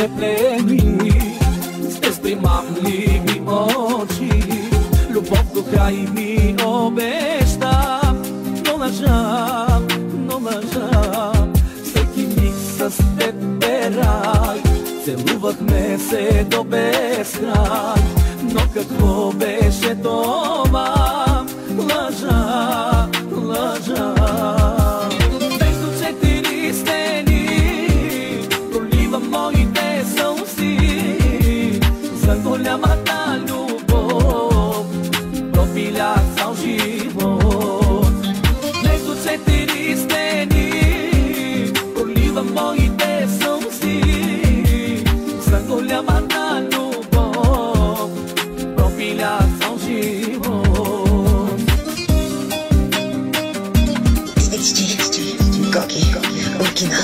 pleni, ste sprimamli mi oči, любов до край ми обеща, но лъжа, всеки миг с теб е рай, целувахме се до безкрай, но какво беше това? Лъжа. Между четири стени проливам моите сълзи за голямата любов, пропилях цял живот. Между четири стени проливам моите сълзи за голямата любов, пропилях цял живот. Гоги, оригинал.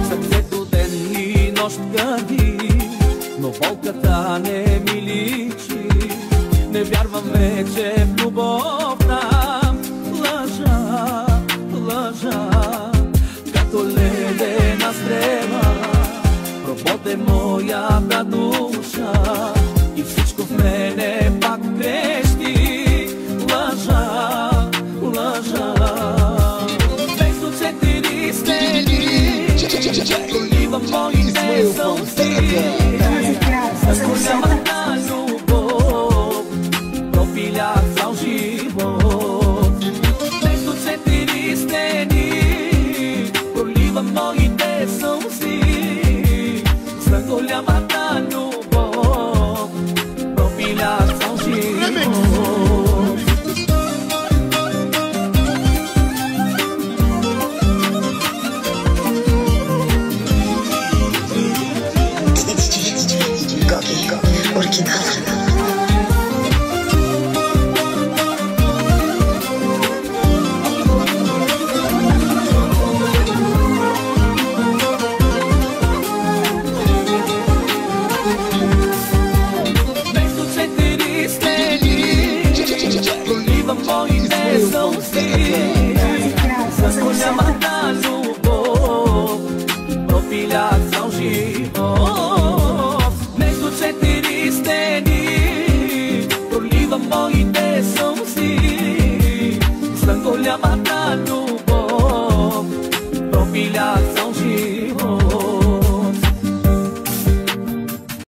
Сърцето ден и нощ гъди, но болката не ми личи. Не вярвам вече в любовта. Лъжа, като ледена стрела прободе моята душа и всичко в мене пак крещи. Лъжа. Между четири стени проливам моите сълзи за голямата любов, пропилях цял живот. Между четири стени проливам моите сълзи за голямата любов, пропилях цял живот. Гоги, оригинал. Между четири стени проливам моите сълзи за голямата любов, пропилях цял живот. Между четири стени проливам моите сълзи за голямата